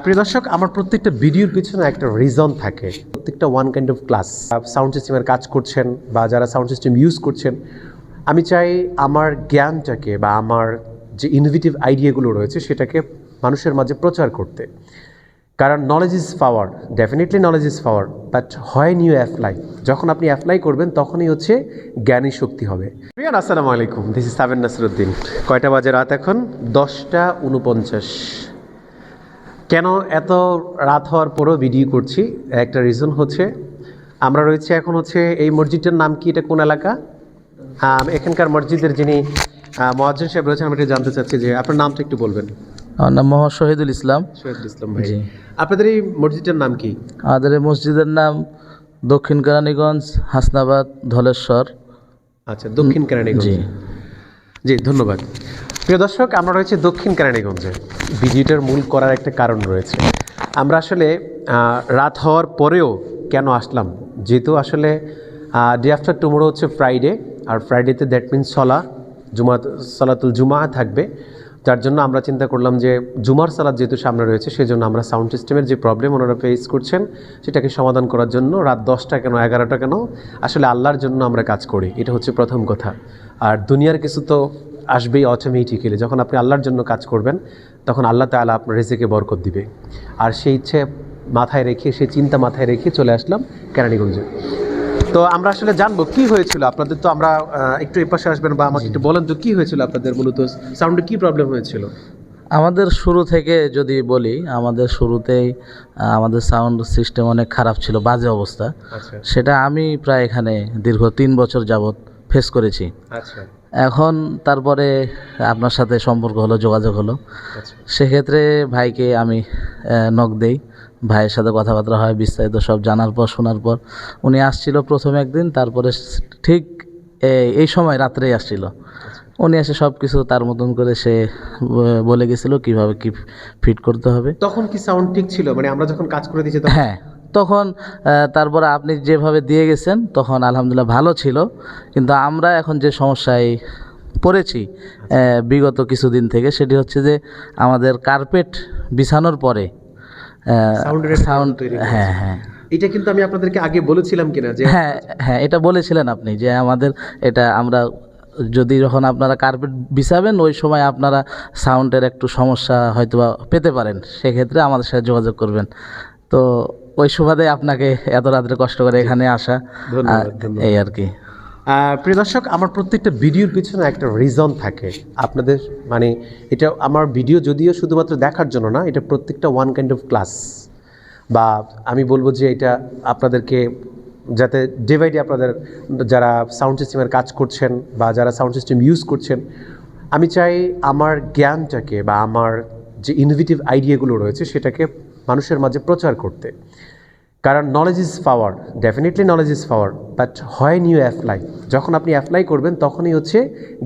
প্রিয় দর্শক, আমার প্রত্যেকটা ভিডিওর পিছনে একটা রিজন থাকে। প্রত্যেকটা one kind of class sound সিস্টেমের কাজ করছেন বা যারা সাউন্ড সিস্টেম ইউজ করছেন, আমি চাই আমার জ্ঞানটাকে বা আমার যে ইনোভেটিভ আইডিয়াগুলো রয়েছে সেটাকে মানুষের মাঝে প্রচার করতে। কারণ knowledge is power, definitely knowledge is power, but when you apply, যখন আপনি অ্যাপ্লাই করবেন তখনই হচ্ছে জ্ঞানী শক্তি হবে। প্রিয়ান, আসসালামু আলাইকুম, দিস ইজ সাবেন নাসিরউদ্দিন। কয়টা বাজে? রাত এখন 10:49। কেন এত রাত হওয়ার পরও ভিডিও করছি? একটা রিজন হচ্ছে, আমরা রয়েছে এখন হচ্ছে এই মসজিদটার নাম কি, এটা কোন এলাকা? এখানকার মসজিদের যিনি মুয়াজ্জিন সাহেব রয়েছেন, আমি এটা জানতে চাচ্ছি যে আপনার নামটা একটু বলবেন। আমার নাম মোহাম্মদ শহীদুল ইসলাম। শহীদুল ইসলাম ভাই, জি। আপনাদের এই মসজিদটার নাম কি? আমাদের এই মসজিদের নাম দক্ষিণ কেরানীগঞ্জ, হাসনাবাদ, ধলেশ্বর। আচ্ছা, দক্ষিণ কেরানীগঞ্জ। জি। জি, ধন্যবাদ। প্রিয় দর্শক, আমরা রয়েছে দক্ষিণ কেরানীগঞ্জে। ভিডিওটার মূল করার একটা কারণ রয়েছে। আমরা আসলে রাত হওয়ার পরেও কেন আসলাম, যেহেতু আসলে ডে আফটার টুমোরো হচ্ছে ফ্রাইডে, আর ফ্রাইডেতে দ্যাট মিনস সালাতুল জুমা থাকবে। যার জন্য আমরা চিন্তা করলাম যে জুমার সালাত যেহেতু সামনে রয়েছে, সেই জন্য আমরা সাউন্ড সিস্টেমের যে প্রবলেম ওনারা ফেস করছেন সেটাকে সমাধান করার জন্য রাত 10টা কেন 11টা কেন, আসলে আল্লাহর জন্য আমরা কাজ করি, এটা হচ্ছে প্রথম কথা। আর দুনিয়ার কিছু তো আসবেই অটোমেটিক্যালি। যখন আপনি আল্লাহর জন্য কাজ করবেন তখন আল্লাহ তাআলা আপনার রিজিকে বরকত দিবে। আর সেই ইচ্ছে মাথায় রেখে, সেই চিন্তা মাথায় রেখে চলে আসলাম কেরানীগঞ্জে। তো আমরা আসলে জানবো কি হয়েছিল আপনাদের। তো আমরা একটু এই পাশে আসবেন বা আমাকে একটু বলেন তো কি হয়েছিল আপনাদের, মূলত সাউন্ডে কি প্রবলেম হয়েছিল? আমাদের শুরু থেকে যদি বলি, আমাদের শুরুতেই আমাদের সাউন্ড সিস্টেম অনেক খারাপ ছিল, বাজে অবস্থা। আচ্ছা সেটা আমি প্রায় এখানে দীর্ঘ 3 বছর যাবৎ ফেস করেছি। আচ্ছা এখন তারপরে আপনার সাথে সম্পর্ক হলো, যোগাযোগ হলো। আচ্ছা সেক্ষেত্রে ভাইকে আমি নক দেই, ভাইয়ের সাথে কথাবার্তা হয়, বিস্তারিত সব জানার পর, শোনার পর উনি আসছিল প্রথম একদিন, তারপরে ঠিক এই সময় রাত্রেই আসছিল। উনি এসে সব কিছু তার মতন করে সে বলে গেছিলো কীভাবে কি ফিট করতে হবে। তখন কি সাউন্ড ঠিক ছিল? মানে আমরা যখন কাজ করে দিয়েছি তখন? হ্যাঁ, তখন তারপরে আপনি যেভাবে দিয়ে গেছেন তখন আলহামদুলিল্লাহ ভালো ছিল। কিন্তু আমরা এখন যে সমস্যায় পড়েছি বিগত কিছুদিন থেকে, সেটি হচ্ছে যে আমাদের কার্পেট বিছানোর পরে সাউন্ড। হ্যাঁ হ্যাঁ, এটা কিন্তু আমি আপনাদেরকে আগে বলেছিলাম কিনা যে হ্যাঁ হ্যাঁ, এটা বলেছিলেন আপনি যে আমাদের এটা আমরা যখন আপনারা কার্পেট বিছাবেন ওই সময় আপনারা সাউন্ডের একটু সমস্যা হয়তো বা পেতে পারেন, সেক্ষেত্রে আমাদের সাথে যোগাযোগ করবেন। তো ওই সুবাদে আপনাকে এত রাত্রে কষ্ট করে এখানে আসা, ধন্যবাদ, এই আর কি। প্রিয় দর্শক, আমার প্রত্যেকটা ভিডিওর পিছনে একটা রিজন থাকে আপনাদের। মানে এটা আমার ভিডিও যদিও শুধুমাত্র দেখার জন্য না, এটা প্রত্যেকটা ওয়ান কাইন্ড অফ ক্লাস, বা আমি বলবো যে এটা আপনাদেরকে যাতে ডে বাই ডে আপনাদের যারা সাউন্ড সিস্টেমের কাজ করছেন বা যারা সাউন্ড সিস্টেম ইউজ করছেন, আমি চাই আমার জ্ঞানটাকে বা আমার যে ইনোভেটিভ আইডিয়াগুলো রয়েছে সেটাকে মানুষের মাঝে প্রচার করতে। কারণ knowledge is power, definitely knowledge is power, but when you apply, যখন আপনি অ্যাপ্লাই করবেন তখনই হচ্ছে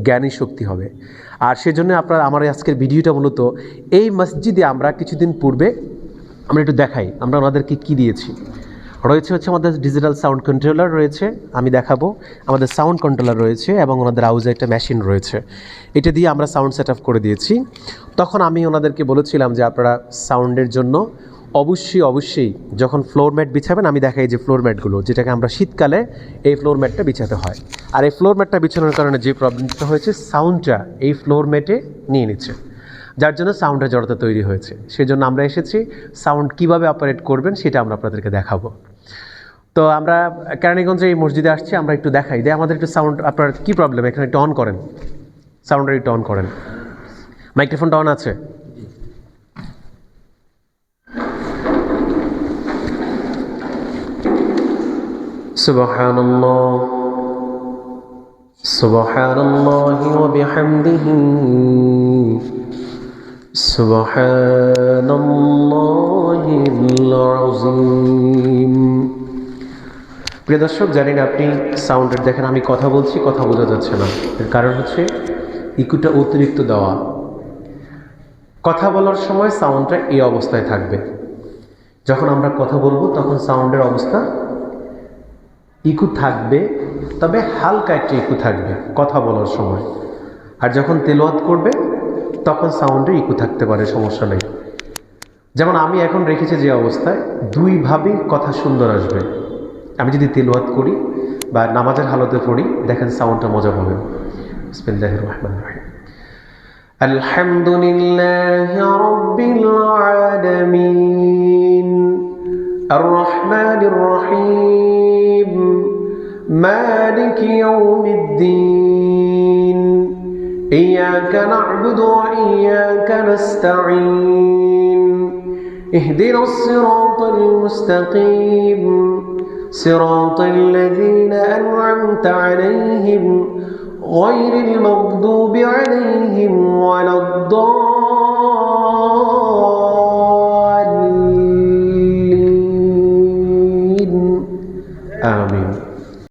জ্ঞানী শক্তি হবে। আর সেজন্য আমার আজকের ভিডিওটা মূলত এই মসজিদে আমরা কিছুদিন পূর্বে আমরা একটু দেখাই আমরা ওনাদেরকে কী দিয়েছি। রয়েছে হচ্ছে আমাদের ডিজিটাল সাউন্ড কন্ট্রোলার রয়েছে, আমি দেখাবো। আমাদের সাউন্ড কন্ট্রোলার রয়েছে এবং ওনাদের হাউসে একটা মেশিন রয়েছে, এটা দিয়ে আমরা সাউন্ড সেট আপ করে দিয়েছি। তখন আমি ওনাদেরকে বলেছিলাম যে আপনারা সাউন্ডের জন্য অবশ্যই যখন ফ্লোর ম্যাট বিছাবেন, আমি দেখাই যে ফ্লোর ম্যাটগুলো, যেটাকে আমরা শীতকালে এই ফ্লোর ম্যাটটা বিছাতে হয়। আর এই ফ্লোর ম্যাটটা বিছানোর কারণে যে প্রবলেমটা হয়েছে, সাউন্ডটা এই ফ্লোর ম্যাটে নিয়ে নিচ্ছে, যার জন্য সাউন্ডের জড়তা তৈরি হয়েছে। সেজন্য আমরা এসেছি, সাউন্ড কিভাবে অপারেট করবেন সেটা আমরা আপনাদেরকে দেখাবো। তো আমরা কেরানীগঞ্জে এই মসজিদে আসছি, আমরা একটু দেখাই যে আমাদের একটু সাউন্ড, আপনার কী প্রবলেম এখানে একটু অন করেন, সাউন্ডের একটু অন করেন। মাইক্রোফোনটা অন আছে? সুবহানাল্লাহ সুবহানাল্লাহি ওয়া বিহামদিহি সুবহানাল্লাহিল আযীম। প্রিয় দর্শক, জানি না আপনি সাউন্ডের দেখেন, আমি কথা বলছি, কথা বোঝা যাচ্ছে না। এর কারণ হচ্ছে ইকুটা অতিরিক্ত দেওয়া। কথা বলার সময় সাউন্ডটা এই অবস্থায় থাকবে, যখন আমরা কথা বলবো তখন সাউন্ডের অবস্থা ইকু থাকবে, তবে হালকা একটা ইকু থাকবে কথা বলার সময়। আর যখন তেলাওয়াত করবে তখন সাউন্ডে ইকু থাকতে পারে, সমস্যা নেই। যেমন আমি এখন রেখেছি যে অবস্থায়, দুইভাবেই কথা সুন্দর আসবে। আমি যদি তেলাওয়াত করি বা নামাজের হালতে পড়ি, দেখেন সাউন্ডটা মজা পাবেন। বিসমিল্লাহির রহমানির রহিম। আলহামদুলিল্লাহি রাব্বিল আলামিন আর রহমানির রহিম মালিকি ইয়াউমিদ্দিন ইয়্যাকা না'বুদু ওয়া ইয়্যাকা নাস্তাঈন ইহদিনাস সিরাতাল মুস্তাকিম সিরাতাল লাযীনা আন'আমতা আলাইহিম غير المغضوب عليهم ولا الضالين